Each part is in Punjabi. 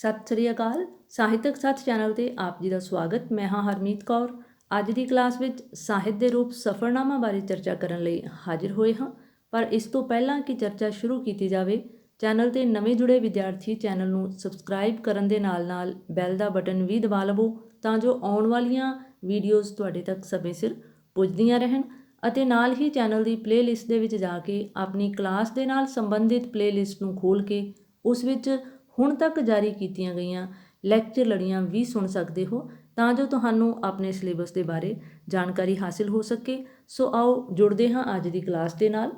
ਸਤਿ ਸ੍ਰੀ ਅਕਾਲ। ਸਾਹਿਤਕ ਸੱਥ ਚੈਨਲ 'ਤੇ ਆਪ ਜੀ ਦਾ ਸਵਾਗਤ। ਮੈਂ ਹਾਂ ਹਰਮੀਤ ਕੌਰ। ਅੱਜ ਦੀ ਕਲਾਸ ਵਿੱਚ ਸਾਹਿਤ ਦੇ ਰੂਪ ਸਫ਼ਰਨਾਮਾ ਬਾਰੇ ਚਰਚਾ ਕਰਨ ਲਈ ਹਾਜ਼ਰ ਹੋਏ ਹਾਂ। ਪਰ ਇਸ ਤੋਂ ਪਹਿਲਾਂ ਕਿ ਚਰਚਾ ਸ਼ੁਰੂ ਕੀਤੀ ਜਾਵੇ, ਚੈਨਲ 'ਤੇ ਨਵੇਂ ਜੁੜੇ ਵਿਦਿਆਰਥੀ ਚੈਨਲ ਨੂੰ ਸਬਸਕ੍ਰਾਈਬ ਕਰਨ ਦੇ ਨਾਲ ਬੈਲ ਦਾ ਬਟਨ ਵੀ ਦਬਾ ਲਵੋ ਤਾਂ ਜੋ ਆਉਣ ਵਾਲੀਆਂ ਵੀਡੀਓਜ਼ ਤੁਹਾਡੇ ਤੱਕ ਸਮੇਂ ਸਿਰ ਪੁੱਜਦੀਆਂ ਰਹਿਣ, ਅਤੇ ਨਾਲ ਹੀ ਚੈਨਲ ਦੀ ਪਲੇਲਿਸਟ ਦੇ ਵਿੱਚ ਜਾ ਕੇ ਆਪਣੀ ਕਲਾਸ ਦੇ ਨਾਲ ਸੰਬੰਧਿਤ ਪਲੇਲਿਸਟ ਨੂੰ ਖੋਲ੍ਹ ਕੇ ਉਸ ਵਿੱਚ ਹੁਣ ਤੱਕ ਜਾਰੀ ਕੀਤੀਆਂ ਗਈਆਂ ਲੈਕਚਰ ਲੜੀਆਂ ਵੀ ਸੁਣ ਸਕਦੇ ਹੋ ਤਾਂ ਜੋ ਤੁਹਾਨੂੰ ਆਪਣੇ ਸਿਲੇਬਸ ਦੇ ਬਾਰੇ ਜਾਣਕਾਰੀ ਹਾਸਿਲ ਹੋ ਸਕੇ। ਸੋ ਆਓ ਜੁੜਦੇ ਹਾਂ ਅੱਜ ਦੀ ਕਲਾਸ ਦੇ ਨਾਲ।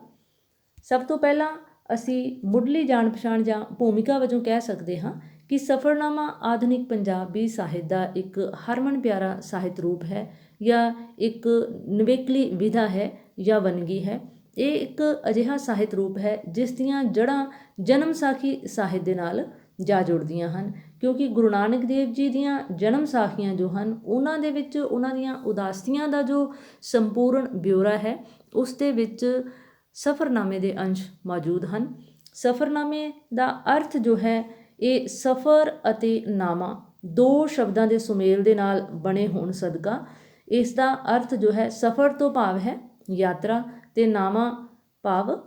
ਸਭ ਤੋਂ ਪਹਿਲਾਂ ਅਸੀਂ ਮੁੱਢਲੀ ਜਾਣ ਪਛਾਣ ਜਾਂ ਭੂਮਿਕਾ ਵਜੋਂ ਕਹਿ ਸਕਦੇ ਹਾਂ ਕਿ ਸਫ਼ਰਨਾਮਾ ਆਧੁਨਿਕ ਪੰਜਾਬੀ ਸਾਹਿਤ ਦਾ ਇੱਕ ਹਰਮਨ ਪਿਆਰਾ ਸਾਹਿਤ ਰੂਪ ਹੈ ਜਾਂ ਇੱਕ ਨਿਵੇਕਲੀ ਵਿਧਾ ਹੈ ਜਾਂ ਵੰਨਗੀ ਹੈ। ਇਹ ਇੱਕ ਅਜਿਹਾ ਸਾਹਿਤ ਰੂਪ ਹੈ ਜਿਸ ਦੀਆਂ ਜੜ੍ਹਾਂ ਜਨਮ ਸਾਖੀ ਸਾਹਿਤ ਦੇ ਨਾਲ ਜਾ ਜੁੜਦੀਆਂ ਹਨ, ਕਿਉਂਕਿ ਗੁਰੂ ਨਾਨਕ ਦੇਵ ਜੀ ਦੀਆਂ ਜਨਮ ਸਾਖੀਆਂ ਜੋ ਹਨ ਉਹਨਾਂ ਦੇ ਵਿੱਚ ਉਹਨਾਂ ਦੀਆਂ ਉਦਾਸੀਆਂ ਦਾ ਜੋ ਸੰਪੂਰਨ ਬਿਊਰਾ ਹੈ ਉਸ ਦੇ ਵਿੱਚ ਸਫ਼ਰਨਾਮੇ ਦੇ ਅੰਸ਼ ਮੌਜੂਦ ਹਨ। ਸਫ਼ਰਨਾਮੇ ਦਾ ਅਰਥ ਜੋ ਹੈ ਇਹ ਸਫ਼ਰ ਅਤੇ ਨਾਮਾ ਦੋ ਸ਼ਬਦਾਂ ਦੇ ਸੁਮੇਲ ਦੇ ਨਾਲ ਬਣੇ ਹੋਣ ਸਦਕਾ ਇਸ ਦਾ ਅਰਥ ਜੋ ਹੈ ਸਫ਼ਰ ਤੋਂ ਭਾਵ ਹੈ ਯਾਤਰਾ, ਤੇ ਨਾਮਾ ਭਾਵ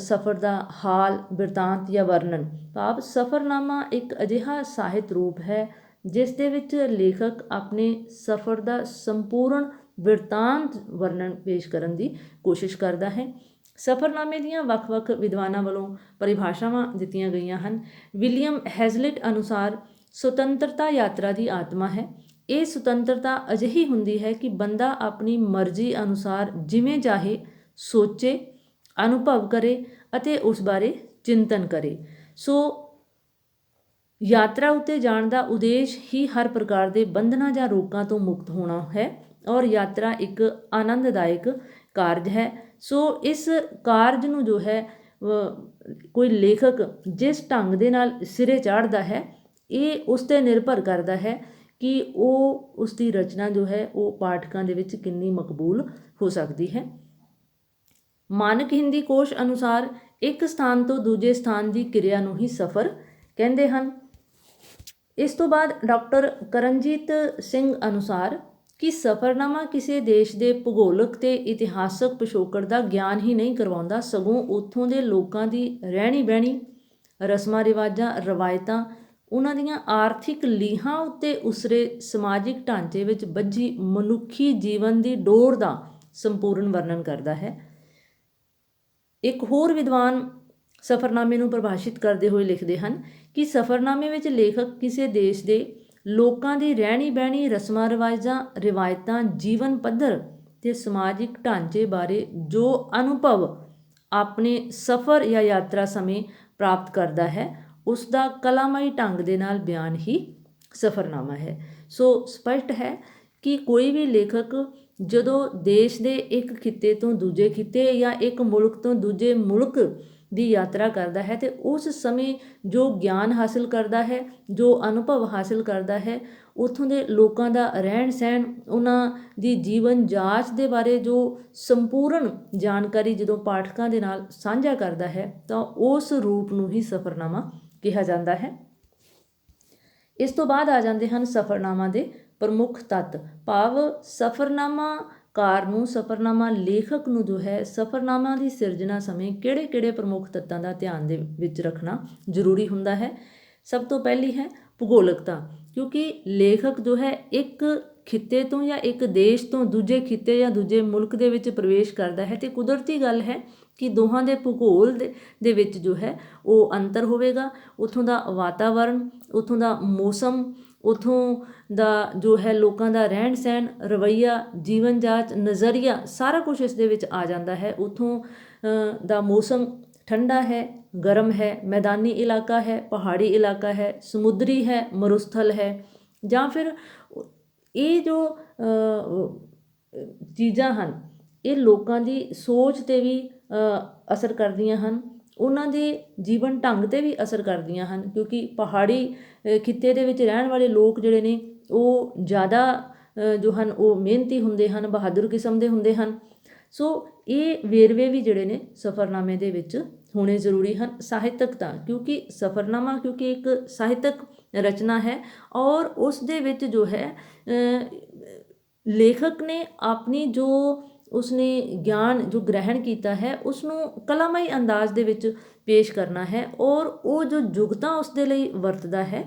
ਸਫ਼ਰ ਦਾ ਹਾਲ, ਬਿਰਤਾਂਤ ਜਾਂ ਵਰਣਨ। ਭਾਵ ਸਫ਼ਰਨਾਮਾ ਇੱਕ ਅਜਿਹਾ ਸਾਹਿਤ ਰੂਪ ਹੈ ਜਿਸ ਦੇ ਵਿੱਚ ਲੇਖਕ ਆਪਣੇ ਸਫ਼ਰ ਦਾ ਸੰਪੂਰਨ ਬਿਰਤਾਂਤ ਵਰਣਨ ਪੇਸ਼ ਕਰਨ ਦੀ ਕੋਸ਼ਿਸ਼ ਕਰਦਾ ਹੈ। ਸਫ਼ਰਨਾਮੇ ਦੀਆਂ ਵੱਖ-ਵੱਖ ਵਿਦਵਾਨਾਂ ਵੱਲੋਂ ਪਰਿਭਾਸ਼ਾਵਾਂ ਦਿੱਤੀਆਂ ਗਈਆਂ ਹਨ। ਵਿਲੀਅਮ ਹੈਜ਼ਲਿਟ ਅਨੁਸਾਰ ਸੁਤੰਤਰਤਾ ਯਾਤਰਾ ਦੀ ਆਤਮਾ ਹੈ। ਇਹ ਸੁਤੰਤਰਤਾ ਅਜਿਹੀ ਹੁੰਦੀ ਹੈ ਕਿ ਬੰਦਾ ਆਪਣੀ ਮਰਜ਼ੀ ਅਨੁਸਾਰ ਜਿਵੇਂ ਚਾਹੇ ਸੋਚੇ, ਅਨੁਭਵ ਕਰੇ ਅਤੇ ਉਸ ਬਾਰੇ ਚਿੰਤਨ ਕਰੇ। ਸੋ ਯਾਤਰਾ ਉੱਤੇ ਜਾਣ ਦਾ ਉਦੇਸ਼ ਹੀ ਹਰ ਪ੍ਰਕਾਰ ਦੇ ਬੰਧਨਾਂ ਜਾਂ ਰੋਕਾਂ ਤੋਂ ਮੁਕਤ ਹੋਣਾ ਹੈ ਔਰ ਯਾਤਰਾ ਇੱਕ ਆਨੰਦਦਾਇਕ ਕਾਰਜ ਹੈ। ਸੋ ਇਸ ਕਾਰਜ ਨੂੰ ਜੋ ਹੈ ਕੋਈ ਲੇਖਕ ਜਿਸ ਢੰਗ ਦੇ ਨਾਲ ਸਿਰੇ ਚਾੜ੍ਹਦਾ ਹੈ ਇਹ ਉਸ 'ਤੇ ਨਿਰਭਰ ਕਰਦਾ ਹੈ ਕਿ ਉਹ ਉਸ ਦੀ ਰਚਨਾ ਜੋ ਹੈ ਉਹ ਪਾਠਕਾਂ ਦੇ ਵਿੱਚ ਕਿੰਨੀ ਮਕਬੂਲ ਹੋ ਸਕਦੀ ਹੈ। ਮਾਨਕ ਹਿੰਦੀ ਕੋਸ਼ ਅਨੁਸਾਰ ਇੱਕ ਸਥਾਨ ਤੋਂ ਦੂਜੇ ਸਥਾਨ ਦੀ ਕਿਰਿਆ ਨੂੰ ਹੀ ਸਫ਼ਰ ਕਹਿੰਦੇ ਹਨ। ਇਸ ਤੋਂ ਬਾਅਦ ਡਾਕਟਰ ਕਰਨਜੀਤ ਸਿੰਘ ਅਨੁਸਾਰ ਕਿ ਸਫ਼ਰਨਾਮਾ ਕਿਸੇ ਦੇਸ਼ ਦੇ ਭੂਗੋਲਿਕ ਤੇ ਇਤਿਹਾਸਕ ਪਿਛੋਕੜ ਦਾ ਗਿਆਨ ਹੀ ਨਹੀਂ ਕਰਵਾਉਂਦਾ, ਸਗੋਂ ਉੱਥੋਂ ਦੇ ਲੋਕਾਂ ਦੀ ਰਹਿਣੀ ਬਹਿਣੀ, ਰਸਮਾਂ ਰਿਵਾਜਾਂ, ਰਵਾਇਤਾਂ, ਉਹਨਾਂ ਦੀਆਂ ਆਰਥਿਕ ਲੀਹਾਂ ਉੱਤੇ ਉਸਰੇ ਸਮਾਜਿਕ ਢਾਂਚੇ ਵਿੱਚ ਬੱਝੀ ਮਨੁੱਖੀ ਜੀਵਨ ਦੀ ਡੋਰ ਦਾ ਸੰਪੂਰਨ ਵਰਣਨ ਕਰਦਾ ਹੈ। ਇੱਕ ਹੋਰ ਵਿਦਵਾਨ ਸਫ਼ਰਨਾਮੇ ਨੂੰ ਪਰਿਭਾਸ਼ਿਤ ਕਰਦੇ ਹੋਏ ਲਿਖਦੇ ਹਨ ਕਿ ਸਫ਼ਰਨਾਮੇ ਵਿੱਚ ਲੇਖਕ ਕਿਸੇ ਦੇਸ਼ ਦੇ ਲੋਕਾਂ ਦੀ ਰਹਿਣੀ ਬਹਿਣੀ, ਰਸਮਾਂ ਰਿਵਾਜਾਂ, ਰਿਵਾਇਤਾਂ, ਜੀਵਨ ਪੱਧਰ ਤੇ ਸਮਾਜਿਕ ਢਾਂਚੇ ਬਾਰੇ ਜੋ ਅਨੁਭਵ ਆਪਣੇ ਸਫ਼ਰ ਜਾਂ ਯਾਤਰਾ ਸਮੇਂ ਪ੍ਰਾਪਤ ਕਰਦਾ ਹੈ ਉਸ ਦਾ ਕਲਾਮਈ ਢੰਗ ਦੇ ਨਾਲ ਬਿਆਨ ਹੀ ਸਫ਼ਰਨਾਮਾ ਹੈ। ਸੋ ਸਪਸ਼ਟ ਹੈ ਕਿ ਕੋਈ ਵੀ ਲੇਖਕ ਜਦੋਂ ਦੇਸ਼ ਦੇ ਇੱਕ ਖਿੱਤੇ ਤੋਂ ਦੂਜੇ ਖਿੱਤੇ ਜਾਂ ਇੱਕ ਮੁਲਕ ਤੋਂ ਦੂਜੇ ਮੁਲਕ ਦੀ ਯਾਤਰਾ ਕਰਦਾ ਹੈ ਤੇ ਉਸ ਸਮੇਂ ਜੋ ਗਿਆਨ ਹਾਸਿਲ ਕਰਦਾ ਹੈ, ਜੋ ਅਨੁਭਵ ਹਾਸਿਲ ਕਰਦਾ ਹੈ, ਉੱਥੋਂ ਦੇ ਲੋਕਾਂ ਦਾ ਰਹਿਣ ਸਹਿਣ, ਉਹਨਾਂ ਦੀ ਜੀਵਨ ਜਾਂਚ ਦੇ ਬਾਰੇ ਜੋ ਸੰਪੂਰਨ ਜਾਣਕਾਰੀ ਜਦੋਂ ਪਾਠਕਾਂ ਦੇ ਨਾਲ ਸਾਂਝਾ ਕਰਦਾ ਹੈ ਤਾਂ ਉਸ ਰੂਪ ਨੂੰ ਹੀ ਸਫ਼ਰਨਾਮਾ ਕਿਹਾ ਜਾਂਦਾ ਹੈ। ਇਸ ਤੋਂ ਬਾਅਦ ਆ ਜਾਂਦੇ ਹਨ ਸਫ਼ਰਨਾਮਾ ਦੇ ਪ੍ਰਮੁੱਖ ਤੱਤ। ਭਾਵ ਸਫ਼ਰਨਾਮਾਕਾਰ ਨੂੰ, ਸਫ਼ਰਨਾਮਾ ਲੇਖਕ ਨੂੰ ਜੋ ਹੈ ਸਫ਼ਰਨਾਮਾ ਦੀ ਸਿਰਜਣਾ ਸਮੇਂ ਕਿਹੜੇ ਪ੍ਰਮੁੱਖ ਤੱਤਾਂ ਦਾ ਧਿਆਨ ਦੇ ਵਿੱਚ ਰੱਖਣਾ ਜ਼ਰੂਰੀ ਹੁੰਦਾ ਹੈ। ਸਭ ਤੋਂ ਪਹਿਲੀ ਹੈ ਭੂਗੋਲਿਕਤਾ, ਕਿਉਂਕਿ ਲੇਖਕ ਜੋ ਹੈ ਇੱਕ ਖਿੱਤੇ ਤੋਂ ਜਾਂ ਇੱਕ ਦੇਸ਼ ਤੋਂ ਦੂਜੇ ਖਿੱਤੇ ਜਾਂ ਦੂਜੇ ਮੁਲਕ ਦੇ ਵਿੱਚ ਪ੍ਰਵੇਸ਼ ਕਰਦਾ ਹੈ ਤੇ ਕੁਦਰਤੀ ਗੱਲ ਹੈ ਕਿ ਦੋਹਾਂ ਦੇ ਭੂਗੋਲ ਦੇ ਵਿੱਚ ਜੋ ਹੈ ਉਹ ਅੰਤਰ ਹੋਵੇਗਾ। ਉੱਥੋਂ ਦਾ ਵਾਤਾਵਰਨ, ਉੱਥੋਂ ਦਾ ਮੌਸਮ, ਉੱਥੋਂ ਦਾ ਜੋ ਹੈ ਲੋਕਾਂ ਦਾ ਰਹਿਣ ਸਹਿਣ, ਰਵੱਈਆ, ਜੀਵਨ ਜਾਂਚ, ਨਜ਼ਰੀਆ, ਸਾਰਾ ਕੁਝ ਇਸ ਦੇ ਵਿੱਚ ਆ ਜਾਂਦਾ ਹੈ। ਉੱਥੋਂ ਦਾ ਮੌਸਮ ਠੰਡਾ ਹੈ, ਗਰਮ ਹੈ, ਮੈਦਾਨੀ ਇਲਾਕਾ ਹੈ, ਪਹਾੜੀ ਇਲਾਕਾ ਹੈ, ਸਮੁੰਦਰੀ ਹੈ, ਮਰੁਸਥਲ ਹੈ, ਜਾਂ ਫਿਰ ਇਹ ਜੋ ਚੀਜ਼ਾਂ ਹਨ ਇਹ ਲੋਕਾਂ ਦੀ ਸੋਚ 'ਤੇ ਵੀ ਅਸਰ ਕਰਦੀਆਂ ਹਨ, ਉਹਨਾਂ ਦੇ ਜੀਵਨ ਢੰਗ 'ਤੇ ਵੀ ਅਸਰ ਕਰਦੀਆਂ ਹਨ, ਕਿਉਂਕਿ ਪਹਾੜੀ ਖਿੱਤੇ ਦੇ ਵਿੱਚ ਰਹਿਣ ਵਾਲੇ ਲੋਕ ਜਿਹੜੇ ਨੇ ਉਹ ਜ਼ਿਆਦਾ ਜੋ ਹਨ ਉਹ ਮਿਹਨਤੀ ਹੁੰਦੇ ਹਨ, ਬਹਾਦਰ ਕਿਸਮ ਦੇ ਹੁੰਦੇ ਹਨ। ਸੋ ਇਹ ਵੇਰਵੇ ਵੀ ਜਿਹੜੇ ਨੇ ਸਫ਼ਰਨਾਮੇ ਦੇ ਵਿੱਚ ਹੋਣੇ ਜ਼ਰੂਰੀ ਹਨ। ਸਾਹਿਤਕ ਤਾਂ ਕਿਉਂਕਿ ਸਫ਼ਰਨਾਮਾ ਕਿਉਂਕਿ ਇੱਕ ਸਾਹਿਤਕ ਰਚਨਾ ਹੈ ਔਰ ਉਸ ਦੇ ਵਿੱਚ ਜੋ ਹੈ ਲੇਖਕ ਨੇ ਆਪਣੀ ਜੋ ਉਸਨੇ ਗਿਆਨ ਜੋ ਗ੍ਰਹਿਣ ਕੀਤਾ ਹੈ ਉਸਨੂੰ ਕਲਾਮਈ ਅੰਦਾਜ਼ ਦੇ ਵਿੱਚ ਪੇਸ਼ ਕਰਨਾ ਹੈ ਔਰ ਉਹ ਜੋ ਜੁਗਤਾਂ ਉਸ ਦੇ ਲਈ ਵਰਤਦਾ ਹੈ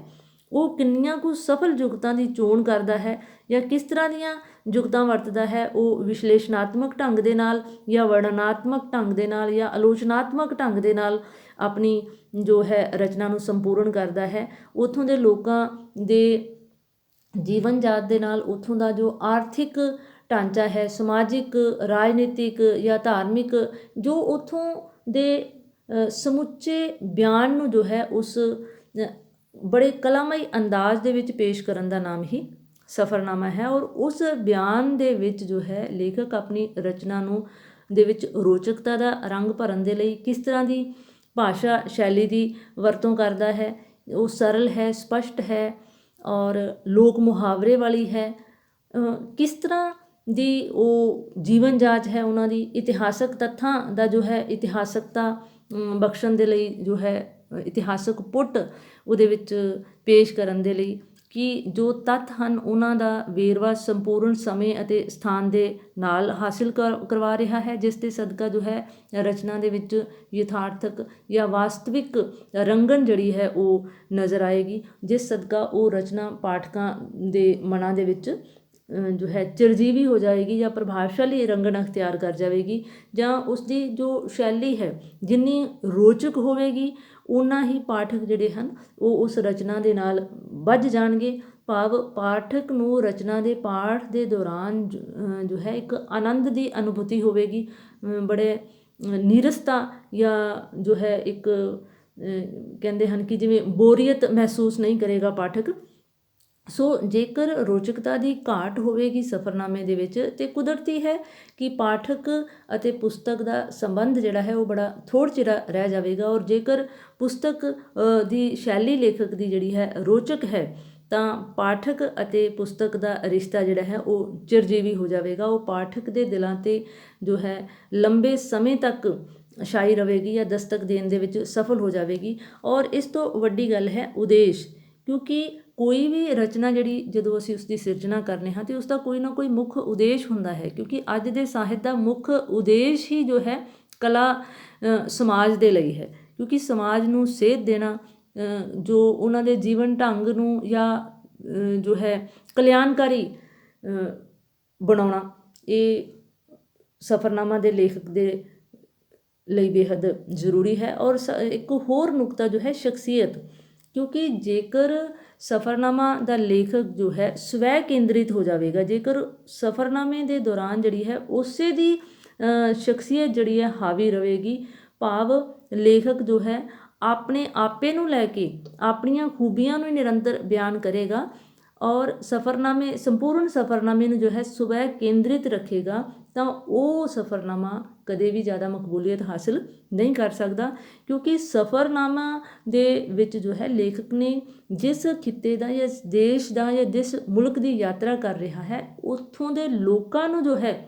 ਉਹ ਕਿੰਨੀਆਂ ਕੁ ਸਫਲ ਜੁਗਤਾਂ ਦੀ ਚੋਣ ਕਰਦਾ ਹੈ ਜਾਂ ਕਿਸ ਤਰ੍ਹਾਂ ਦੀਆਂ ਜੁਗਤਾਂ ਵਰਤਦਾ ਹੈ, ਉਹ ਵਿਸ਼ਲੇਸ਼ਣਾਤਮਕ ਢੰਗ ਦੇ ਨਾਲ ਜਾਂ ਵਰਣਨਾਤਮਕ ਢੰਗ ਦੇ ਨਾਲ ਜਾਂ ਆਲੋਚਨਾਤਮਕ ਢੰਗ ਦੇ ਨਾਲ ਆਪਣੀ ਜੋ ਹੈ ਰਚਨਾ ਨੂੰ ਸੰਪੂਰਨ ਕਰਦਾ ਹੈ। ਉੱਥੋਂ ਦੇ ਲੋਕਾਂ ਦੇ ਜੀਵਨ ਜਾਤ ਦੇ ਨਾਲ ਉੱਥੋਂ ਦਾ ਜੋ ਆਰਥਿਕ ਢਾਂਚਾ ਹੈ, ਸਮਾਜਿਕ, ਰਾਜਨੀਤਿਕ ਜਾਂ ਧਾਰਮਿਕ, ਜੋ ਉੱਥੋਂ ਦੇ ਸਮੁੱਚੇ ਬਿਆਨ ਨੂੰ ਜੋ ਹੈ ਉਸ ਬੜੇ ਕਲਾਮਈ ਅੰਦਾਜ਼ ਦੇ ਵਿੱਚ ਪੇਸ਼ ਕਰਨ ਦਾ ਨਾਮ ਹੀ ਸਫ਼ਰਨਾਮਾ ਹੈ। ਔਰ ਉਸ ਬਿਆਨ ਦੇ ਵਿੱਚ ਜੋ ਹੈ ਲੇਖਕ ਆਪਣੀ ਰਚਨਾ ਨੂੰ ਦੇ ਵਿੱਚ ਰੋਚਕਤਾ ਦਾ ਰੰਗ ਭਰਨ ਦੇ ਲਈ ਕਿਸ ਤਰ੍ਹਾਂ ਦੀ ਭਾਸ਼ਾ ਸ਼ੈਲੀ ਦੀ ਵਰਤੋਂ ਕਰਦਾ ਹੈ, ਉਹ ਸਰਲ ਹੈ, ਸਪਸ਼ਟ ਹੈ ਔਰ ਲੋਕ ਮੁਹਾਵਰੇ ਵਾਲੀ ਹੈ, ਕਿਸ ਤਰ੍ਹਾਂ ਦੀ ਉਹ ਜੀਵਨ ਜਾਚ ਹੈ ਉਹਨਾਂ ਦੀ, ਇਤਿਹਾਸਕ ਤੱਥਾਂ ਦਾ ਜੋ ਹੈ ਇਤਿਹਾਸਕਤਾ ਬਖਸ਼ਣ ਦੇ ਲਈ ਜੋ ਹੈ ਇਤਿਹਾਸਕ ਪੁੱਟ ਉਹਦੇ ਵਿੱਚ ਪੇਸ਼ ਕਰਨ ਦੇ ਲਈ ਕਿ ਜੋ ਤੱਥ ਹਨ ਉਹਨਾਂ ਦਾ ਵੇਰਵਾ ਸੰਪੂਰਨ ਸਮੇਂ ਅਤੇ ਸਥਾਨ ਦੇ ਨਾਲ ਹਾਸਿਲ ਕਰਵਾ ਰਿਹਾ ਹੈ, ਜਿਸ ਦੇ ਸਦਕਾ ਜੋ ਹੈ ਰਚਨਾ ਦੇ ਵਿੱਚ ਯਥਾਰਥਕ ਜਾਂ ਵਾਸਤਵਿਕ ਰੰਗਨ ਜਿਹੜੀ ਹੈ ਉਹ ਨਜ਼ਰ ਆਏਗੀ, ਜਿਸ ਸਦਕਾ ਉਹ ਰਚਨਾ ਪਾਠਕਾਂ ਦੇ ਮਨਾਂ ਦੇ ਵਿੱਚ ਜੋ ਹੈ ਚਿਰਜੀਵੀ ਹੋ ਜਾਏਗੀ ਜਾਂ ਪ੍ਰਭਾਵਸ਼ਾਲੀ ਰੰਗਣ ਅਖਤਿਆਰ ਕਰ ਜਾਵੇਗੀ, ਜਾਂ ਉਸ ਦੀ ਜੋ ਸ਼ੈਲੀ ਹੈ ਜਿੰਨੀ ਰੋਚਕ ਹੋਵੇਗੀ ਉਨਾ ਹੀ ਪਾਠਕ ਜਿਹੜੇ ਹਨ ਉਹ ਉਸ ਰਚਨਾ ਦੇ ਨਾਲ ਬੱਝ ਜਾਣਗੇ। ਭਾਵ ਪਾਠਕ ਨੂੰ ਰਚਨਾ ਦੇ ਪਾਠ ਦੇ ਦੌਰਾਨ ਜੋ ਹੈ ਇੱਕ ਆਨੰਦ ਦੀ ਅਨੁਭੂਤੀ ਹੋਵੇਗੀ, ਬੜੇ ਨੀਰਸਤਾ ਜਾਂ ਜੋ ਹੈ ਇੱਕ ਕਹਿੰਦੇ ਹਨ ਕਿ ਜਿਵੇਂ ਬੋਰੀਅਤ ਮਹਿਸੂਸ ਨਹੀਂ ਕਰੇਗਾ ਪਾਠਕ। ਸੋ ਜੇਕਰ ਰੋਚਕਤਾ ਦੀ ਘਾਟ ਹੋਵੇਗੀ ਸਫ਼ਰਨਾਮੇ ਦੇ ਵਿੱਚ ਤਾਂ ਕੁਦਰਤੀ ਹੈ ਕਿ ਪਾਠਕ ਅਤੇ ਪੁਸਤਕ ਦਾ ਸੰਬੰਧ ਜਿਹੜਾ ਹੈ ਉਹ ਬੜਾ ਥੋੜ੍ਹ ਚਿਰ ਰਹਿ ਜਾਵੇਗਾ, ਔਰ ਜੇਕਰ ਪੁਸਤਕ ਦੀ ਸ਼ੈਲੀ ਲੇਖਕ ਦੀ ਜਿਹੜੀ ਹੈ ਰੋਚਕ ਹੈ ਤਾਂ ਪਾਠਕ ਅਤੇ ਪੁਸਤਕ ਦਾ ਰਿਸ਼ਤਾ ਜਿਹੜਾ ਹੈ ਉਹ ਚਿਰਜੀਵੀ ਹੋ ਜਾਵੇਗਾ, ਉਹ ਪਾਠਕ ਦੇ ਦਿਲਾਂ 'ਤੇ ਜੋ ਹੈ ਲੰਬੇ ਸਮੇਂ ਤੱਕ ਛਾਈ ਰਵੇਗੀ ਜਾਂ ਦਸਤਕ ਦੇਣ ਦੇ ਵਿੱਚ ਸਫਲ ਹੋ ਜਾਵੇਗੀ। ਔਰ ਇਸ ਤੋਂ ਵੱਡੀ ਗੱਲ ਹੈ ਉਦੇਸ਼, ਕਿਉਂਕਿ ਕੋਈ ਵੀ ਰਚਨਾ ਜਿਹੜੀ ਜਦੋਂ ਅਸੀਂ ਉਸ ਦੀ ਸਿਰਜਣਾ ਕਰਨੇ ਹਾਂ ਤਾਂ ਉਸ ਦਾ ਕੋਈ ਨਾ ਕੋਈ ਮੁੱਖ ਉਦੇਸ਼ ਹੁੰਦਾ ਹੈ, ਕਿਉਂਕਿ ਅੱਜ ਦੇ ਸਾਹਿਤ ਦਾ ਮੁੱਖ ਉਦੇਸ਼ ਹੀ ਜੋ ਹੈ ਕਲਾ ਸਮਾਜ ਦੇ ਲਈ ਹੈ, ਕਿਉਂਕਿ ਸਮਾਜ ਨੂੰ ਸੇਧ ਦੇਣਾ, ਜੋ ਉਹਨਾਂ ਦੇ ਜੀਵਨ ਢੰਗ ਨੂੰ ਜਾਂ ਜੋ ਹੈ ਕਲਿਆਣਕਾਰੀ ਬਣਾਉਣਾ, ਇਹ ਸਫ਼ਰਨਾਮਾ ਦੇ ਲੇਖਕ ਦੇ ਲਈ ਬੇਹੱਦ ਜ਼ਰੂਰੀ ਹੈ। ਔਰ ਇੱਕ ਹੋਰ ਨੁਕਤਾ ਜੋ ਹੈ ਸ਼ਖਸੀਅਤ, ਕਿਉਂਕਿ ਜੇਕਰ ਸਫ਼ਰਨਾਮਾ ਦਾ ਲੇਖਕ ਜੋ ਹੈ ਸਵੈ ਕੇਂਦਰਿਤ ਹੋ ਜਾਵੇਗਾ, ਜੇਕਰ ਸਫ਼ਰਨਾਮੇ ਦੇ ਦੌਰਾਨ ਜਿਹੜੀ ਹੈ ਉਸੇ ਦੀ ਸ਼ਖਸੀਅਤ ਜਿਹੜੀ ਹੈ ਹਾਵੀ ਰਹੇਗੀ, ਭਾਵ ਲੇਖਕ ਜੋ ਹੈ ਆਪਣੇ ਆਪੇ ਨੂੰ ਲੈ ਕੇ ਆਪਣੀਆਂ ਖੂਬੀਆਂ ਨੂੰ ਨਿਰੰਤਰ ਬਿਆਨ ਕਰੇਗਾ ਔਰ ਸਫ਼ਰਨਾਮੇ ਸੰਪੂਰਨ ਸਫ਼ਰਨਾਮੇ ਨੂੰ ਜੋ ਹੈ ਸਵੈ ਕੇਂਦਰਿਤ ਰੱਖੇਗਾ, ਤਾਂ ਉਹ ਸਫ਼ਰਨਾਮਾ ਕਦੇ ਵੀ ਜ਼ਿਆਦਾ ਮਕਬੂਲੀਅਤ ਹਾਸਿਲ ਨਹੀਂ ਕਰ ਸਕਦਾ, ਕਿਉਂਕਿ ਸਫ਼ਰਨਾਮਾ ਦੇ ਵਿੱਚ ਜੋ ਹੈ ਲੇਖਕ ਨੇ ਜਿਸ ਖਿੱਤੇ ਦਾ ਜਾਂ ਦੇਸ਼ ਦਾ ਜਾਂ ਜਿਸ ਮੁਲਕ ਦੀ ਯਾਤਰਾ ਕਰ ਰਿਹਾ ਹੈ ਉੱਥੋਂ ਦੇ ਲੋਕਾਂ ਨੂੰ ਜੋ ਹੈ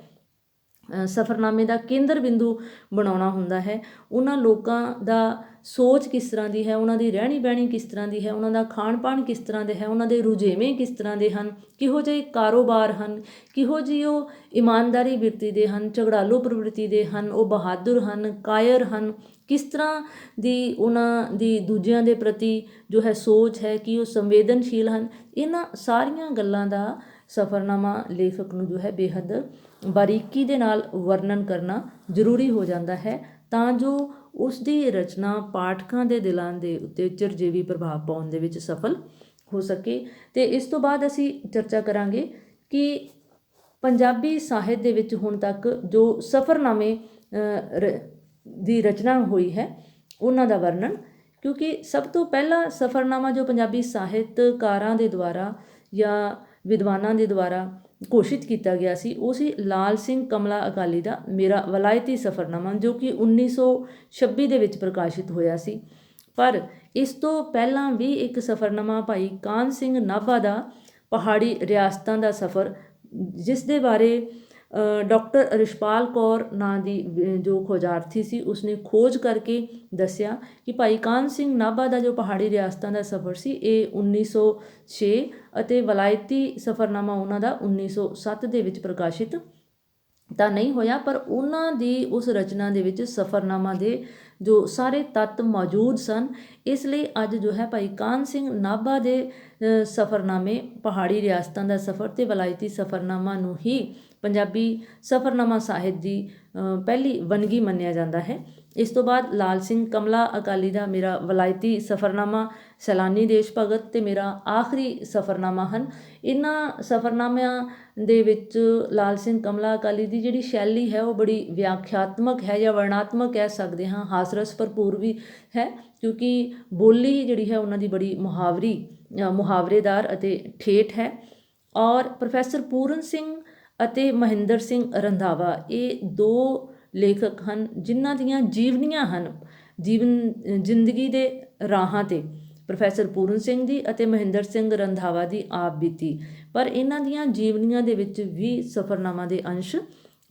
ਸਫ਼ਰਨਾਮੇ ਦਾ ਕੇਂਦਰ ਬਿੰਦੂ ਬਣਾਉਣਾ ਹੁੰਦਾ ਹੈ। ਉਹਨਾਂ ਲੋਕਾਂ ਦਾ ਸੋਚ ਕਿਸ ਤਰ੍ਹਾਂ ਦੀ ਹੈ, ਉਹਨਾਂ ਦੀ ਰਹਿਣੀ ਬਹਿਣੀ ਕਿਸ ਤਰ੍ਹਾਂ ਦੀ ਹੈ, ਉਹਨਾਂ ਦਾ ਖਾਣ ਪਾਣ ਕਿਸ ਤਰ੍ਹਾਂ ਦੇ ਹੈ, ਉਹਨਾਂ ਦੇ ਰੁਝੇਵੇਂ ਕਿਸ ਤਰ੍ਹਾਂ ਦੇ ਹਨ, ਕਿਹੋ ਜਿਹੇ ਕਾਰੋਬਾਰ ਹਨ, ਕਿਹੋ ਜਿਹੀ ਉਹ ਇਮਾਨਦਾਰੀ ਬਿਰਤੀ ਦੇ ਹਨ, ਝਗੜਾਲੂ ਪ੍ਰਵਿਰਤੀ ਦੇ ਹਨ, ਉਹ ਬਹਾਦਰ ਹਨ, ਕਾਇਰ ਹਨ, ਕਿਸ ਤਰ੍ਹਾਂ ਦੀ ਉਹਨਾਂ ਦੀ ਦੂਜਿਆਂ ਦੇ ਪ੍ਰਤੀ ਜੋ ਹੈ ਸੋਚ ਹੈ, ਕਿ ਉਹ ਸੰਵੇਦਨਸ਼ੀਲ ਹਨ। ਇਹਨਾਂ ਸਾਰੀਆਂ ਗੱਲਾਂ ਦਾ ਸਫ਼ਰਨਾਮਾ ਲੇਖਕ ਨੂੰ ਜੋ ਹੈ ਬੇਹੱਦ ਬਾਰੀਕੀ ਦੇ ਨਾਲ ਵਰਣਨ ਕਰਨਾ ਜ਼ਰੂਰੀ ਹੋ ਜਾਂਦਾ ਹੈ, ਤਾਂ ਜੋ ਉਸ ਦੀ ਰਚਨਾ ਪਾਠਕਾਂ ਦੇ ਦਿਲਾਂ ਦੇ ਉੱਤੇ ਚਿਰਜੀਵੀ ਪ੍ਰਭਾਵ ਪਾਉਣ ਦੇ ਵਿੱਚ ਸਫਲ ਹੋ ਸਕੇ। ਅਤੇ ਇਸ ਤੋਂ ਬਾਅਦ ਅਸੀਂ ਚਰਚਾ ਕਰਾਂਗੇ ਕਿ ਪੰਜਾਬੀ ਸਾਹਿਤ ਦੇ ਵਿੱਚ ਹੁਣ ਤੱਕ ਜੋ ਸਫ਼ਰਨਾਮੇ ਦੀ ਰਚਨਾ ਹੋਈ ਹੈ ਉਹਨਾਂ ਦਾ ਵਰਣਨ, ਕਿਉਂਕਿ ਸਭ ਤੋਂ ਪਹਿਲਾ ਸਫ਼ਰਨਾਮਾ ਜੋ ਪੰਜਾਬੀ ਸਾਹਿਤਕਾਰਾਂ ਦੇ ਦੁਆਰਾ ਜਾਂ ਵਿਦਵਾਨਾਂ ਦੇ ਦੁਆਰਾ ਘੋਸ਼ਿਤ ਕੀਤਾ ਗਿਆ ਸੀ ਉਹ ਸੀ ਲਾਲ ਸਿੰਘ ਕਮਲਾ ਅਕਾਲੀ ਦਾ ਮੇਰਾ ਵਲਾਇਤੀ ਸਫ਼ਰਨਾਮਾ, ਜੋ ਕਿ 1926 ਦੇ ਵਿੱਚ ਪ੍ਰਕਾਸ਼ਿਤ ਹੋਇਆ ਸੀ। ਪਰ ਇਸ ਤੋਂ ਪਹਿਲਾਂ ਵੀ ਇੱਕ ਸਫ਼ਰਨਾਮਾ ਭਾਈ ਕਾਨ੍ਹ ਸਿੰਘ ਨਾਭਾ ਦਾ ਪਹਾੜੀ ਰਿਆਸਤਾਂ ਦਾ ਸਫ਼ਰ, ਜਿਸ ਦੇ ਬਾਰੇ ਡਾਕਟਰ ਰਿਸ਼ਪਾਲ ਕੌਰ ਨਾਂ ਦੀ ਜੋ ਖੋਜਾਰਥੀ ਸੀ, ਉਸਨੇ ਖੋਜ ਕਰਕੇ ਦੱਸਿਆ ਕਿ ਭਾਈ ਕਾਨ੍ਹ ਸਿੰਘ ਨਾਭਾ ਦਾ ਜੋ ਪਹਾੜੀ ਰਿਆਸਤਾਂ ਦਾ ਸਫ਼ਰ ਸੀ ਇਹ 1906 ਅਤੇ ਵਲਾਇਤੀ ਸਫ਼ਰਨਾਮਾ ਉਹਨਾਂ ਦਾ 1907 ਦੇ ਵਿੱਚ ਪ੍ਰਕਾਸ਼ਿਤ ਤਾਂ ਨਹੀਂ ਹੋਇਆ, ਪਰ ਉਹਨਾਂ ਦੀ ਉਸ ਰਚਨਾ ਦੇ ਵਿੱਚ ਸਫ਼ਰਨਾਮਾ ਦੇ ਜੋ ਸਾਰੇ ਤੱਤ ਮੌਜੂਦ ਸਨ। ਇਸ ਲਈ ਅੱਜ ਜੋ ਹੈ ਭਾਈ ਕਾਨ੍ਹ ਸਿੰਘ ਨਾਭਾ ਦੇ ਸਫ਼ਰਨਾਮੇ, ਪਹਾੜੀ ਰਿਆਸਤਾਂ ਦਾ ਸਫ਼ਰ ਅਤੇ ਵਲਾਇਤੀ ਸਫ਼ਰਨਾਮਾ ਨੂੰ ਹੀ ਪੰਜਾਬੀ ਸਫ਼ਰਨਾਮਾ ਸਾਹਿਤ ਦੀ ਪਹਿਲੀ ਵੰਨਗੀ ਮੰਨਿਆ ਜਾਂਦਾ ਹੈ। ਇਸ ਤੋਂ ਬਾਅਦ ਲਾਲ ਸਿੰਘ ਕਮਲਾ ਅਕਾਲੀ ਦਾ ਮੇਰਾ ਵਲਾਇਤੀ ਸਫ਼ਰਨਾਮਾ, ਸੈਲਾਨੀ ਦੇਸ਼ ਭਗਤ ਅਤੇ ਮੇਰਾ ਆਖਰੀ ਸਫ਼ਰਨਾਮਾ ਹਨ। ਇਹਨਾਂ ਸਫ਼ਰਨਾਮਿਆਂ ਦੇ ਵਿੱਚ ਲਾਲ ਸਿੰਘ ਕਮਲਾ ਅਕਾਲੀ ਦੀ ਜਿਹੜੀ ਸ਼ੈਲੀ ਹੈ ਉਹ ਬੜੀ ਵਿਆਖਿਆਤਮਕ ਹੈ ਜਾਂ ਵਰਣਾਤਮਕ ਕਹਿ ਸਕਦੇ ਹਾਂ, ਹਾਸਰਸ ਭਰਪੂਰ ਵੀ ਹੈ, ਕਿਉਂਕਿ ਬੋਲੀ ਜਿਹੜੀ ਹੈ ਉਹਨਾਂ ਦੀ ਬੜੀ ਮੁਹਾਵਰੇਦਾਰ ਅਤੇ ਠੇਠ ਹੈ। ਔਰ ਪ੍ਰੋਫੈਸਰ ਪੂਰਨ ਸਿੰਘ ਅਤੇ ਮਹਿੰਦਰ ਸਿੰਘ ਰੰਧਾਵਾ ਇਹ ਦੋ ਲੇਖਕ ਹਨ ਜਿਨ੍ਹਾਂ ਦੀਆਂ ਜੀਵਨੀਆਂ ਹਨ, ਜ਼ਿੰਦਗੀ ਦੇ ਰਾਹਾਂ 'ਤੇ, ਪ੍ਰੋਫੈਸਰ ਪੂਰਨ ਸਿੰਘ ਦੀ ਅਤੇ ਮਹਿੰਦਰ ਸਿੰਘ ਰੰਧਾਵਾ ਦੀ ਆਪ ਬੀਤੀ, ਪਰ ਇਹਨਾਂ ਦੀਆਂ ਜੀਵਨੀਆਂ ਦੇ ਵਿੱਚ ਵੀ ਸਫ਼ਰਨਾਮਾ ਦੇ ਅੰਸ਼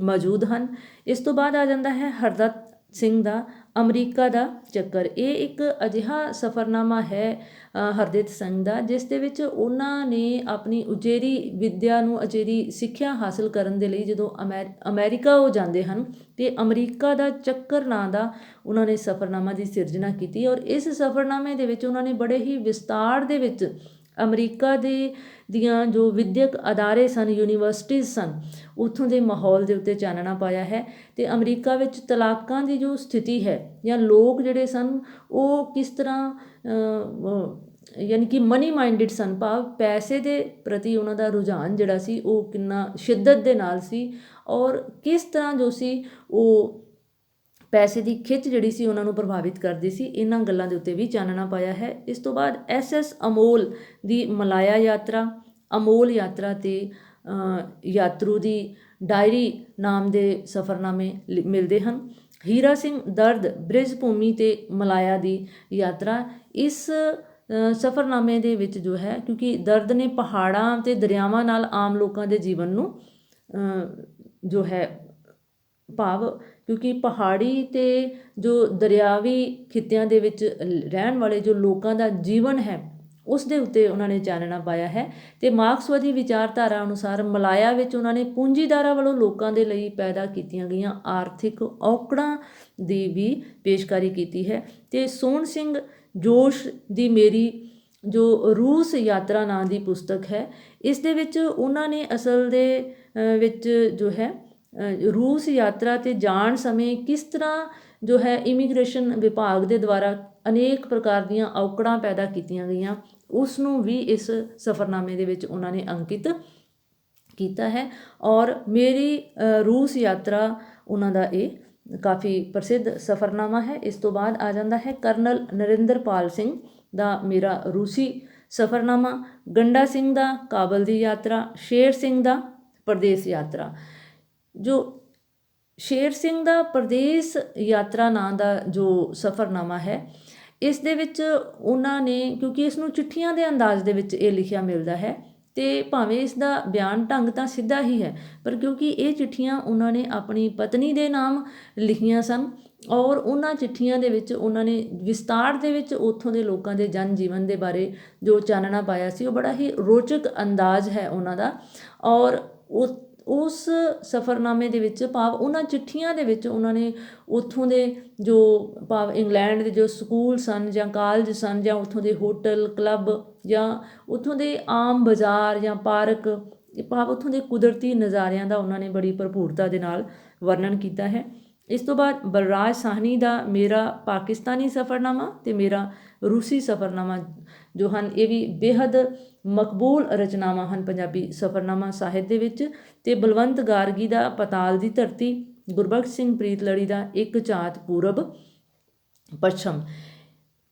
ਮੌਜੂਦ ਹਨ। ਇਸ ਤੋਂ ਬਾਅਦ ਆ ਜਾਂਦਾ ਹੈ ਹਰਦਤ ਸਿੰਘ ਦਾ ਅਮਰੀਕਾ ਦਾ ਚੱਕਰ। ਇਹ ਇੱਕ ਅਜਿਹਾ ਸਫ਼ਰਨਾਮਾ ਹੈ ਹਰਦਿਤ ਸਿੰਘ ਦਾ, ਜਿਸ ਦੇ ਵਿੱਚ ਉਹਨਾਂ ਨੇ ਆਪਣੀ ਉਚੇਰੀ ਵਿੱਦਿਆ ਨੂੰ, ਉਚੇਰੀ ਸਿੱਖਿਆ ਹਾਸਲ ਕਰਨ ਦੇ ਲਈ ਜਦੋਂ ਅਮਰੀਕਾ ਉਹ ਜਾਂਦੇ ਹਨ ਅਤੇ ਅਮਰੀਕਾ ਦਾ ਚੱਕਰ ਨਾਂ ਦਾ ਉਹਨਾਂ ਨੇ ਸਫ਼ਰਨਾਮਾ ਦੀ ਸਿਰਜਣਾ ਕੀਤੀ। ਔਰ ਇਸ ਸਫ਼ਰਨਾਮੇ ਦੇ ਵਿੱਚ ਉਹਨਾਂ ਨੇ ਬੜੇ ਹੀ ਵਿਸਤਾਰ ਦੇ ਵਿੱਚ ਅਮਰੀਕਾ ਦੀਆਂ ਜੋ ਵਿੱਦਿਅਕ ਅਦਾਰੇ ਸਨ, ਯੂਨੀਵਰਸਿਟੀਜ਼ ਸਨ, ਉੱਥੋਂ ਦੇ ਮਾਹੌਲ ਦੇ ਉੱਤੇ ਚਾਨਣਾ ਪਾਇਆ ਹੈ। ਅਤੇ ਅਮਰੀਕਾ ਵਿੱਚ ਤਲਾਕਾਂ ਦੀ ਜੋ ਸਥਿਤੀ ਹੈ ਜਾਂ ਲੋਕ ਜਿਹੜੇ ਸਨ ਉਹ ਕਿਸ ਤਰ੍ਹਾਂ ਯਾਨੀ ਕਿ ਮਨੀ ਮਾਈਂਡਡ ਸਨ, ਭਾਵ ਪੈਸੇ ਦੇ ਪ੍ਰਤੀ ਉਹਨਾਂ ਦਾ ਰੁਝਾਨ ਜਿਹੜਾ ਸੀ ਉਹ ਕਿੰਨਾ ਸ਼ਿੱਦਤ ਦੇ ਨਾਲ ਸੀ, ਔਰ ਕਿਸ ਤਰ੍ਹਾਂ ਜੋ ਸੀ ਉਹ ਪੈਸੇ ਦੀ ਖਿੱਚ ਜਿਹੜੀ ਸੀ ਉਹਨਾਂ ਨੂੰ ਪ੍ਰਭਾਵਿਤ ਕਰਦੀ ਸੀ। ਇਹਨਾਂ ਗੱਲਾਂ ਦੇ ਉੱਤੇ ਵੀ ਚਾਨਣਾ ਪਾਇਆ ਹੈ। ਇਸ ਤੋਂ ਬਾਅਦ SS ਅਮੋਲ ਦੀ ਮਲਾਇਆ ਯਾਤਰਾ, ਅਮੋਲ ਯਾਤਰਾ ਅਤੇ ਯਾਤਰੂ ਦੀ ਡਾਇਰੀ ਨਾਮ ਦੇ ਸਫ਼ਰਨਾਮੇ ਮਿਲਦੇ ਹਨ। ਹੀਰਾ ਸਿੰਘ ਦਰਦ, ਬ੍ਰਿਜ ਭੂਮੀ ਅਤੇ ਮਲਾਇਆ ਦੀ ਯਾਤਰਾ, ਇਸ ਸਫ਼ਰਨਾਮੇ ਦੇ ਵਿੱਚ ਜੋ ਹੈ, ਕਿਉਂਕਿ ਦਰਦ ਨੇ ਪਹਾੜਾਂ ਅਤੇ ਦਰਿਆਵਾਂ ਨਾਲ ਆਮ ਲੋਕਾਂ ਦੇ ਜੀਵਨ ਨੂੰ ਜੋ ਹੈ, ਭਾਵ ਕਿਉਂਕਿ ਪਹਾੜੀ ਅਤੇ ਜੋ ਦਰਿਆਵੀ ਖਿੱਤਿਆਂ ਦੇ ਵਿੱਚ ਰਹਿਣ ਵਾਲੇ ਜੋ ਲੋਕਾਂ ਦਾ ਜੀਵਨ ਹੈ ਉਸ ਦੇ ਉੱਤੇ ਉਹਨਾਂ ਨੇ ਚਾਨਣਾ ਪਾਇਆ ਹੈ। ਅਤੇ ਮਾਰਕਸਵਾਦੀ ਵਿਚਾਰਧਾਰਾ ਅਨੁਸਾਰ ਮਲਾਇਆ ਵਿੱਚ ਉਹਨਾਂ ਨੇ ਪੂੰਜੀਦਾਰਾਂ ਵੱਲੋਂ ਲੋਕਾਂ ਦੇ ਲਈ ਪੈਦਾ ਕੀਤੀਆਂ ਗਈਆਂ ਆਰਥਿਕ ਔਕੜਾਂ ਦੀ ਵੀ ਪੇਸ਼ਕਾਰੀ ਕੀਤੀ ਹੈ। ਅਤੇ ਸੋਹਣ ਸਿੰਘ ਜੋਸ਼ ਦੀ ਮੇਰੀ ਜੋ ਰੂਸ ਯਾਤਰਾ ਨਾਂ ਦੀ ਪੁਸਤਕ ਹੈ, ਇਸ ਦੇ ਵਿੱਚ ਉਹਨਾਂ ਨੇ ਅਸਲ ਦੇ ਵਿੱਚ ਜੋ ਹੈ ਰੂਸ ਯਾਤਰਾ 'ਤੇ ਜਾਣ ਸਮੇਂ ਕਿਸ ਤਰ੍ਹਾਂ ਜੋ ਹੈ ਇਮੀਗ੍ਰੇਸ਼ਨ ਵਿਭਾਗ ਦੇ ਦੁਆਰਾ ਅਨੇਕ ਪ੍ਰਕਾਰ ਦੀਆਂ ਔਕੜਾਂ ਪੈਦਾ ਕੀਤੀਆਂ ਗਈਆਂ, ਉਸ ਨੂੰ ਵੀ ਇਸ ਸਫ਼ਰਨਾਮੇ ਦੇ ਵਿੱਚ ਉਹਨਾਂ ਨੇ ਅੰਕਿਤ ਕੀਤਾ ਹੈ। ਔਰ ਮੇਰੀ ਰੂਸ ਯਾਤਰਾ ਉਹਨਾਂ ਦਾ ਇਹ ਕਾਫੀ ਪ੍ਰਸਿੱਧ ਸਫ਼ਰਨਾਮਾ ਹੈ। ਇਸ ਤੋਂ ਬਾਅਦ ਆ ਜਾਂਦਾ ਹੈ ਕਰਨਲ ਨਰਿੰਦਰਪਾਲ ਸਿੰਘ ਦਾ ਮੇਰਾ ਰੂਸੀ ਸਫ਼ਰਨਾਮਾ, ਗੰਡਾ ਸਿੰਘ ਦਾ ਕਾਬਲ ਦੀ ਯਾਤਰਾ, ਸ਼ੇਰ ਸਿੰਘ ਦਾ ਪ੍ਰਦੇਸ ਯਾਤਰਾ। ਜੋ ਸ਼ੇਰ ਸਿੰਘ ਦਾ ਪ੍ਰਦੇਸ ਯਾਤਰਾ ਨਾਂ ਦਾ ਜੋ ਸਫ਼ਰਨਾਮਾ ਹੈ, ਇਸ ਦੇ ਵਿੱਚ ਉਹਨਾਂ ਨੇ, ਕਿਉਂਕਿ ਇਸ ਨੂੰ ਚਿੱਠੀਆਂ ਦੇ ਅੰਦਾਜ਼ ਦੇ ਵਿੱਚ ਇਹ ਲਿਖਿਆ ਮਿਲਦਾ ਹੈ ਅਤੇ ਭਾਵੇਂ ਇਸ ਦਾ ਬਿਆਨ ਢੰਗ ਤਾਂ ਸਿੱਧਾ ਹੀ ਹੈ, ਪਰ ਕਿਉਂਕਿ ਇਹ ਚਿੱਠੀਆਂ ਉਹਨਾਂ ਨੇ ਆਪਣੀ ਪਤਨੀ ਦੇ ਨਾਮ ਲਿਖੀਆਂ ਸਨ ਔਰ ਉਹਨਾਂ ਚਿੱਠੀਆਂ ਦੇ ਵਿੱਚ ਉਹਨਾਂ ਨੇ ਵਿਸਤਾਰ ਦੇ ਵਿੱਚ ਉੱਥੋਂ ਦੇ ਲੋਕਾਂ ਦੇ ਜਨ ਜੀਵਨ ਦੇ ਬਾਰੇ ਜੋ ਚਾਨਣਾ ਪਾਇਆ ਸੀ, ਉਹ ਬੜਾ ਹੀ ਰੋਚਕ ਅੰਦਾਜ਼ ਹੈ ਉਹਨਾਂ ਦਾ। ਔਰ ਉਸ ਸਫ਼ਰਨਾਮੇ ਦੇ ਵਿੱਚ, ਭਾਵ ਉਹਨਾਂ ਚਿੱਠੀਆਂ ਦੇ ਵਿੱਚ ਉਹਨਾਂ ਨੇ ਉੱਥੋਂ ਦੇ ਜੋ, ਭਾਵ ਇੰਗਲੈਂਡ ਦੇ ਜੋ ਸਕੂਲ ਸਨ ਜਾਂ ਕਾਲਜ ਸਨ ਜਾਂ ਉੱਥੋਂ ਦੇ ਹੋਟਲ, ਕਲੱਬ ਜਾਂ ਉੱਥੋਂ ਦੇ ਆਮ ਬਾਜ਼ਾਰ ਜਾਂ ਪਾਰਕ, ਭਾਵ ਉੱਥੋਂ ਦੇ ਕੁਦਰਤੀ ਨਜ਼ਾਰਿਆਂ ਦਾ ਉਹਨਾਂ ਨੇ ਬੜੀ ਭਰਪੂਰਤਾ ਦੇ ਨਾਲ ਵਰਣਨ ਕੀਤਾ ਹੈ। ਇਸ ਤੋਂ ਬਾਅਦ ਬਲਰਾਜ ਸਾਹਨੀ ਦਾ ਮੇਰਾ ਪਾਕਿਸਤਾਨੀ ਸਫ਼ਰਨਾਮਾ ਅਤੇ ਮੇਰਾ ਰੂਸੀ ਸਫ਼ਰਨਾਮਾ ਜੋ ਹਨ, ਇਹ ਵੀ ਬੇਹੱਦ ਮਕਬੂਲ ਰਚਨਾਵਾਂ ਹਨ ਪੰਜਾਬੀ ਸਫ਼ਰਨਾਮਾ ਸਾਹਿਤ ਦੇ ਵਿੱਚ। ਅਤੇ ਬਲਵੰਤ ਗਾਰਗੀ ਦਾ ਪਤਾਲ ਦੀ ਧਰਤੀ, ਗੁਰਬਖਸ਼ ਸਿੰਘ ਪ੍ਰੀਤਲੜੀ ਦਾ ਇੱਕ ਝਾਤ ਪੂਰਬ ਪੱਛਮ।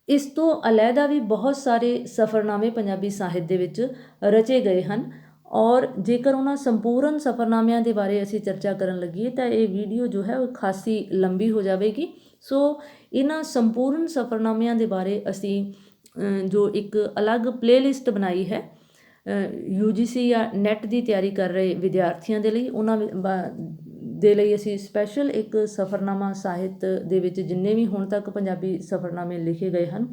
ਇਸ ਤੋਂ ਅਲੱਗਾ ਵੀ ਬਹੁਤ ਸਾਰੇ ਸਫ਼ਰਨਾਮੇ ਪੰਜਾਬੀ ਸਾਹਿਤ ਦੇ ਵਿੱਚ ਰਚੇ ਗਏ ਹਨ। ਔਰ ਜੇਕਰ ਉਹਨਾਂ ਸੰਪੂਰਨ ਸਫ਼ਰਨਾਮਿਆਂ ਦੇ ਬਾਰੇ ਅਸੀਂ ਚਰਚਾ ਕਰਨ ਲੱਗੀਏ ਤਾਂ ਇਹ ਵੀਡੀਓ ਜੋ ਹੈ ਉਹ ਖਾਸੀ ਲੰਬੀ ਹੋ ਜਾਵੇਗੀ। ਸੋ ਇਹਨਾਂ ਸੰਪੂਰਨ ਸਫ਼ਰਨਾਮਿਆਂ ਦੇ ਬਾਰੇ ਅਸੀਂ ਜੋ ਇੱਕ ਅਲੱਗ ਪਲੇਲਿਸਟ ਬਣਾਈ ਹੈ UGC ਜਾਂ ਨੈਟ ਦੀ ਤਿਆਰੀ ਕਰ ਰਹੇ ਵਿਦਿਆਰਥੀਆਂ ਦੇ ਲਈ ਉਹਨਾਂ ਦੇ ਲਈ ਅਸੀਂ ਸਪੈਸ਼ਲ ਇੱਕ ਸਫ਼ਰਨਾਮਾ ਸਾਹਿਤ ਦੇ ਵਿੱਚ ਜਿੰਨੇ ਵੀ ਹੁਣ ਤੱਕ ਪੰਜਾਬੀ ਸਫ਼ਰਨਾਮੇ ਲਿਖੇ ਗਏ ਹਨ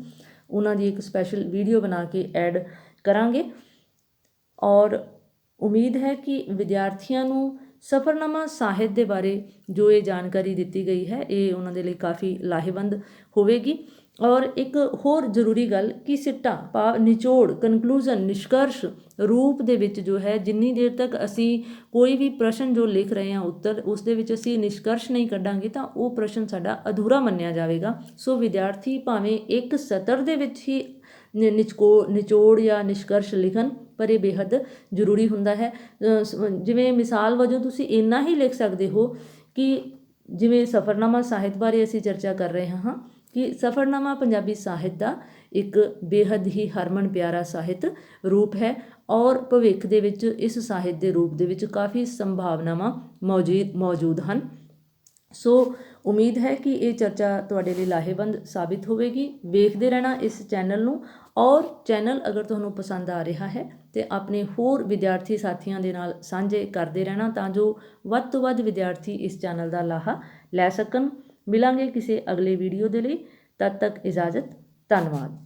ਉਹਨਾਂ ਦੀ ਇੱਕ ਸਪੈਸ਼ਲ ਵੀਡੀਓ ਬਣਾ ਕੇ ਐਡ ਕਰਾਂਗੇ। ਔਰ ਉਮੀਦ ਹੈ ਕਿ ਵਿਦਿਆਰਥੀਆਂ ਨੂੰ ਸਫ਼ਰਨਾਮਾ ਸਾਹਿਤ ਦੇ ਬਾਰੇ ਜੋ ਇਹ ਜਾਣਕਾਰੀ ਦਿੱਤੀ ਗਈ ਹੈ ਇਹ ਉਹਨਾਂ ਦੇ ਲਈ ਕਾਫੀ ਲਾਹੇਵੰਦ ਹੋਵੇਗੀ। ਔਰ ਇੱਕ ਹੋਰ ਜ਼ਰੂਰੀ ਗੱਲ ਕਿ ਸਿੱਟਾ ਭਾਵ ਨਿਚੋੜ ਕਨਕਲੂਜ਼ਨ ਨਿਸ਼ਕਰਸ਼ ਰੂਪ ਦੇ ਵਿੱਚ ਜੋ ਹੈ ਜਿੰਨੀ ਦੇਰ ਤੱਕ ਅਸੀਂ ਕੋਈ ਵੀ ਪ੍ਰਸ਼ਨ ਜੋ ਲਿਖ ਰਹੇ ਹਾਂ ਉੱਤਰ ਉਸ ਦੇ ਵਿੱਚ ਅਸੀਂ ਨਿਸ਼ਕਰਸ਼ ਨਹੀਂ ਕੱਢਾਂਗੇ ਤਾਂ ਉਹ ਪ੍ਰਸ਼ਨ ਸਾਡਾ ਅਧੂਰਾ ਮੰਨਿਆ ਜਾਵੇਗਾ। ਸੋ ਵਿਦਿਆਰਥੀ ਭਾਵੇਂ ਇੱਕ ਸਤਰ ਦੇ ਵਿੱਚ ਹੀ ਨਿਚੋੜ ਜਾਂ ਨਿਸ਼ਕਰਸ਼ ਲਿਖਣ ਪਰ ਇਹ ਬੇਹੱਦ ਜ਼ਰੂਰੀ ਹੁੰਦਾ ਹੈ। ਜਿਵੇਂ ਮਿਸਾਲ ਵਜੋਂ ਤੁਸੀਂ ਇੰਨਾ ਹੀ ਲਿਖ ਸਕਦੇ ਹੋ ਕਿ ਜਿਵੇਂ ਸਫ਼ਰਨਾਮਾ ਸਾਹਿਤ ਬਾਰੇ ਅਸੀਂ ਚਰਚਾ ਕਰ ਰਹੇ ਹਾਂ ਕਿ ਸਫ਼ਰਨਾਮਾ ਪੰਜਾਬੀ ਸਾਹਿਤ ਦਾ ਇੱਕ ਬੇਹੱਦ ਹੀ ਹਰਮਨ ਪਿਆਰਾ ਸਾਹਿਤ ਰੂਪ ਹੈ ਔਰ ਭਵਿੱਖ ਦੇ ਵਿੱਚ ਇਸ ਸਾਹਿਤ ਦੇ ਰੂਪ ਦੇ ਵਿੱਚ ਕਾਫੀ ਸੰਭਾਵਨਾਵਾਂ ਮੌਜੂਦ ਹਨ। ਸੋ ਉਮੀਦ ਹੈ ਕਿ ਇਹ ਚਰਚਾ ਤੁਹਾਡੇ ਲਈ ਲਾਹੇਵੰਦ ਸਾਬਿਤ ਹੋਵੇਗੀ। ਵੇਖਦੇ ਰਹਿਣਾ ਇਸ ਚੈਨਲ ਨੂੰ ਔਰ ਚੈਨਲ ਅਗਰ ਤੁਹਾਨੂੰ ਪਸੰਦ ਆ ਰਿਹਾ ਹੈ ਤੇ ਆਪਣੇ ਹੋਰ ਵਿਦਿਆਰਥੀ ਸਾਥੀਆਂ ਦੇ ਨਾਲ ਸਾਂਝੇ ਕਰਦੇ ਰਹਿਣਾ ਤਾਂ ਜੋ ਵੱਧ ਤੋਂ ਵੱਧ ਵਿਦਿਆਰਥੀ ਇਸ ਚੈਨਲ ਦਾ ਲਾਹਾ ਲੈ ਸਕਣ। ਮਿਲਾਂਗੇ ਕਿਸੇ ਅਗਲੇ ਵੀਡੀਓ ਦੇ ਲਈ, ਤਦ ਤੱਕ ਇਜਾਜ਼ਤ, ਧੰਨਵਾਦ।